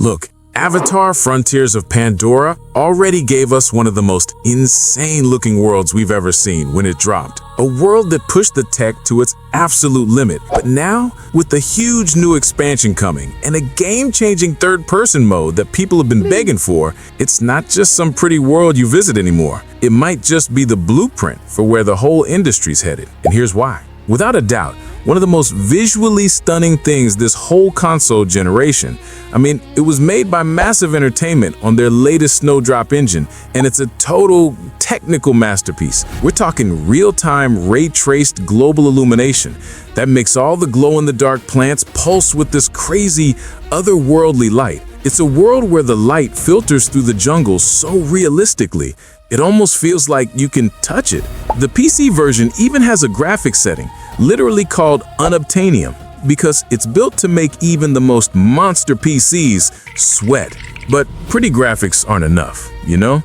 Look, Avatar Frontiers of Pandora already gave us one of the most insane-looking worlds we've ever seen when it dropped. A world that pushed the tech to its absolute limit. But now, with the huge new expansion coming and a game-changing third-person mode that people have been begging for, it's not just some pretty world you visit anymore. It might just be the blueprint for where the whole industry's headed. And here's why. Without a doubt, one of the most visually stunning things this whole console generation. It was made by Massive Entertainment on their latest Snowdrop engine, and it's a total technical masterpiece. We're talking real-time, ray-traced global illumination that makes all the glow-in-the-dark plants pulse with this crazy, otherworldly light. It's a world where the light filters through the jungle so realistically, it almost feels like you can touch it. The PC version even has a graphics setting, literally called Unobtanium, because it's built to make even the most monster PCs sweat. But pretty graphics aren't enough, you know?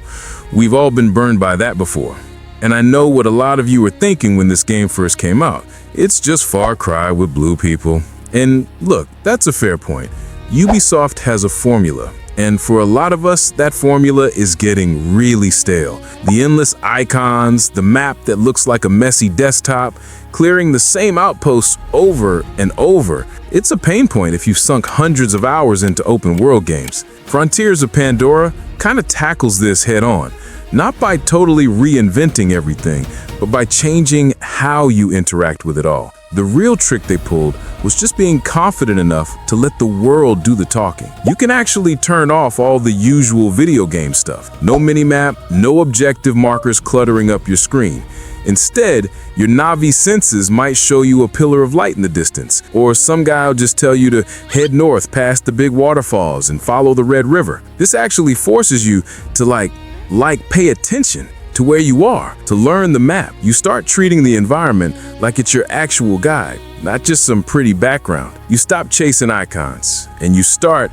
We've all been burned by that before. And I know what a lot of you were thinking when this game first came out. It's just Far Cry with blue people. And look, that's a fair point. Ubisoft has a formula. And for a lot of us, that formula is getting really stale. The endless icons, the map that looks like a messy desktop, clearing the same outposts over and over. It's a pain point if you've sunk hundreds of hours into open world games. Frontiers of Pandora kind of tackles this head on, not by totally reinventing everything, but by changing how you interact with it all. The real trick they pulled was just being confident enough to let the world do the talking. You can actually turn off all the usual video game stuff. No minimap, no objective markers cluttering up your screen. Instead, your Navi senses might show you a pillar of light in the distance, or some guy will just tell you to head north past the big waterfalls and follow the Red River. This actually forces you to pay attention to where you are, to learn the map. You start treating the environment like it's your actual guide, not just some pretty background. You stop chasing icons and you start,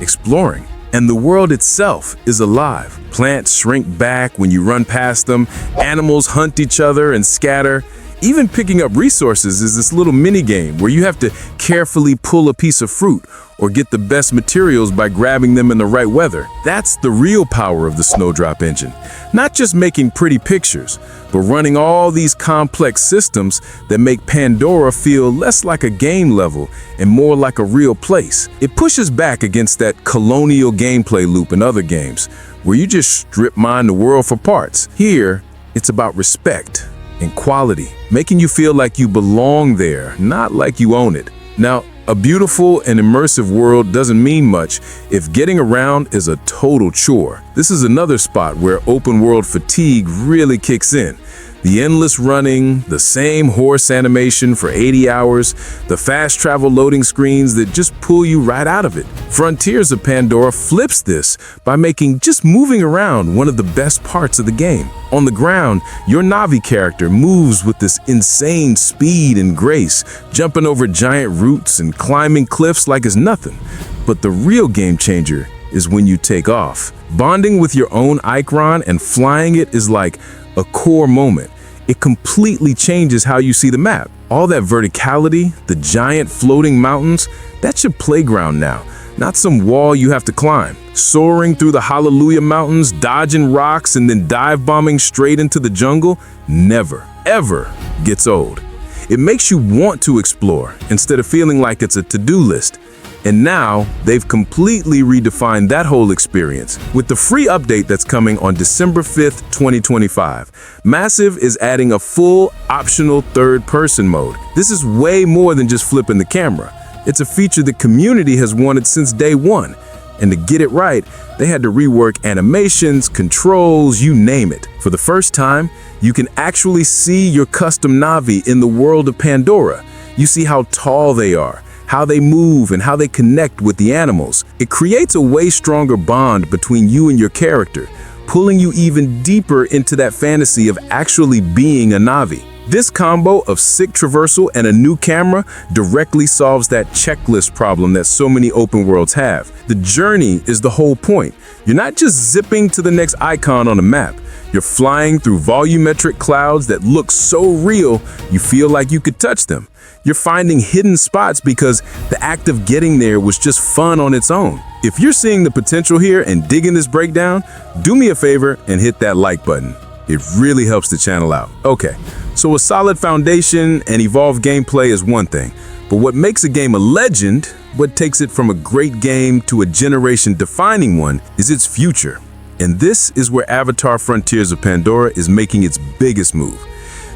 exploring. And the world itself is alive. Plants shrink back when you run past them, animals hunt each other and scatter. Even picking up resources is this little mini game where you have to carefully pull a piece of fruit or get the best materials by grabbing them in the right weather. That's the real power of the Snowdrop engine. Not just making pretty pictures, but running all these complex systems that make Pandora feel less like a game level and more like a real place. It pushes back against that colonial gameplay loop in other games, where you just strip mine the world for parts. Here, it's about respect and quality, making you feel like you belong there, not like you own it. Now, a beautiful and immersive world doesn't mean much if getting around is a total chore. This is another spot where open world fatigue really kicks in. The endless running, the same horse animation for 80 hours, the fast travel loading screens that just pull you right out of it. Frontiers of Pandora flips this by making just moving around one of the best parts of the game. On the ground, your Navi character moves with this insane speed and grace, jumping over giant roots and climbing cliffs like it's nothing. But the real game changer is when you take off. Bonding with your own Ikran and flying it is like a core moment. It completely changes how you see the map. All that verticality, the giant floating mountains, that's your playground now, not some wall you have to climb. Soaring through the Hallelujah Mountains, dodging rocks, and then dive bombing straight into the jungle never, ever gets old. It makes you want to explore instead of feeling like it's a to-do list. And now, they've completely redefined that whole experience. With the free update that's coming on December 5th, 2025, Massive is adding a full, optional third-person mode. This is way more than just flipping the camera. It's a feature the community has wanted since day one. And to get it right, they had to rework animations, controls, you name it. For the first time, you can actually see your custom Navi in the world of Pandora. You see how tall they are, how they move, and how they connect with the animals. It creates a way stronger bond between you and your character, pulling you even deeper into that fantasy of actually being a Navi. This combo of sick traversal and a new camera directly solves that checklist problem that so many open worlds have. The journey is the whole point. You're not just zipping to the next icon on the map. You're flying through volumetric clouds that look so real, you feel like you could touch them. You're finding hidden spots because the act of getting there was just fun on its own. If you're seeing the potential here and digging this breakdown, do me a favor and hit that like button. It really helps the channel out. Okay, so a solid foundation and evolved gameplay is one thing, but what makes a game a legend, what takes it from a great game to a generation-defining one, is its future. And this is where Avatar Frontiers of Pandora is making its biggest move.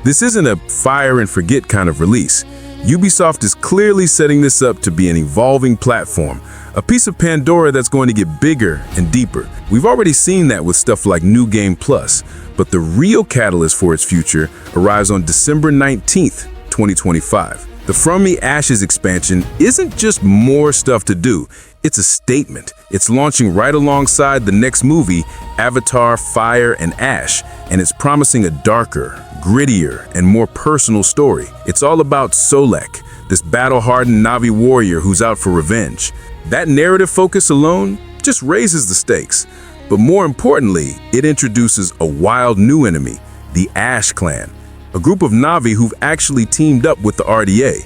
This isn't a fire and forget kind of release. Ubisoft is clearly setting this up to be an evolving platform, a piece of Pandora that's going to get bigger and deeper. We've already seen that with stuff like New Game Plus, but the real catalyst for its future arrives on December 19th, 2025. The From the Ashes expansion isn't just more stuff to do, it's a statement. It's launching right alongside the next movie, Avatar Fire and Ash, and it's promising a darker, grittier, and more personal story. It's all about Solek, this battle-hardened Na'vi warrior who's out for revenge. That narrative focus alone just raises the stakes. But more importantly, it introduces a wild new enemy, the Ash Clan, a group of Na'vi who've actually teamed up with the RDA.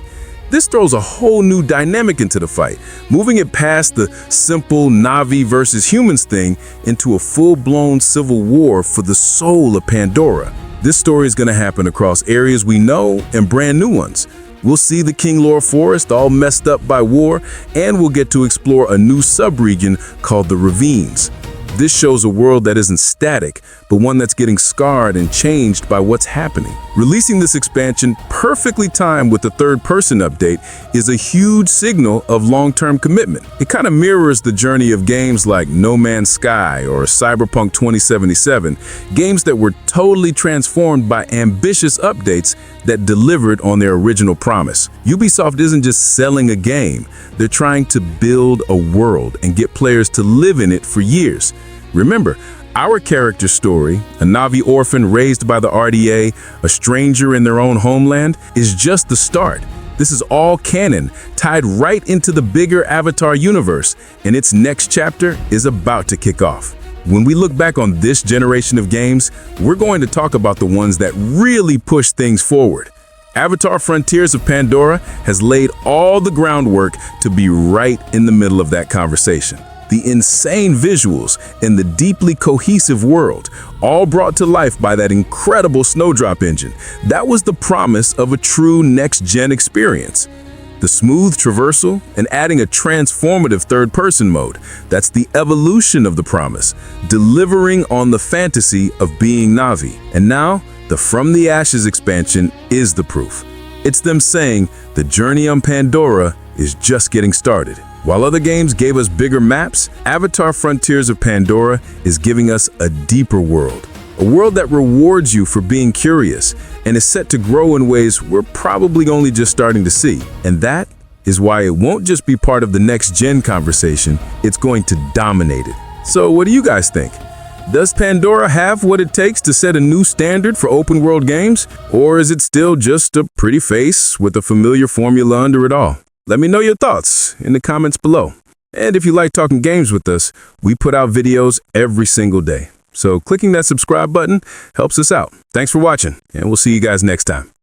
This throws a whole new dynamic into the fight, moving it past the simple Na'vi versus humans thing into a full-blown civil war for the soul of Pandora. This story is going to happen across areas we know and brand new ones. We'll see the King Lore Forest all messed up by war, and we'll get to explore a new sub-region called the Ravines. This shows a world that isn't static, but one that's getting scarred and changed by what's happening. Releasing this expansion perfectly timed with the third-person update is a huge signal of long-term commitment. It kind of mirrors the journey of games like No Man's Sky or Cyberpunk 2077, games that were totally transformed by ambitious updates that delivered on their original promise. Ubisoft isn't just selling a game, they're trying to build a world and get players to live in it for years. Remember, our character's story, a Na'vi orphan raised by the RDA, a stranger in their own homeland, is just the start. This is all canon, tied right into the bigger Avatar universe, and its next chapter is about to kick off. When we look back on this generation of games, we're going to talk about the ones that really push things forward. Avatar Frontiers of Pandora has laid all the groundwork to be right in the middle of that conversation. The insane visuals and the deeply cohesive world, all brought to life by that incredible Snowdrop engine. That was the promise of a true next-gen experience. The smooth traversal and adding a transformative third-person mode. That's the evolution of the promise, delivering on the fantasy of being Na'vi. And now, the From the Ashes expansion is the proof. It's them saying the journey on Pandora is just getting started. While other games gave us bigger maps, Avatar Frontiers of Pandora is giving us a deeper world. A world that rewards you for being curious and is set to grow in ways we're probably only just starting to see. And that is why it won't just be part of the next-gen conversation, it's going to dominate it. So what do you guys think? Does Pandora have what it takes to set a new standard for open-world games? Or is it still just a pretty face with a familiar formula under it all? Let me know your thoughts in the comments below. And if you like talking games with us, we put out videos every single day. So clicking that subscribe button helps us out. Thanks for watching, and we'll see you guys next time.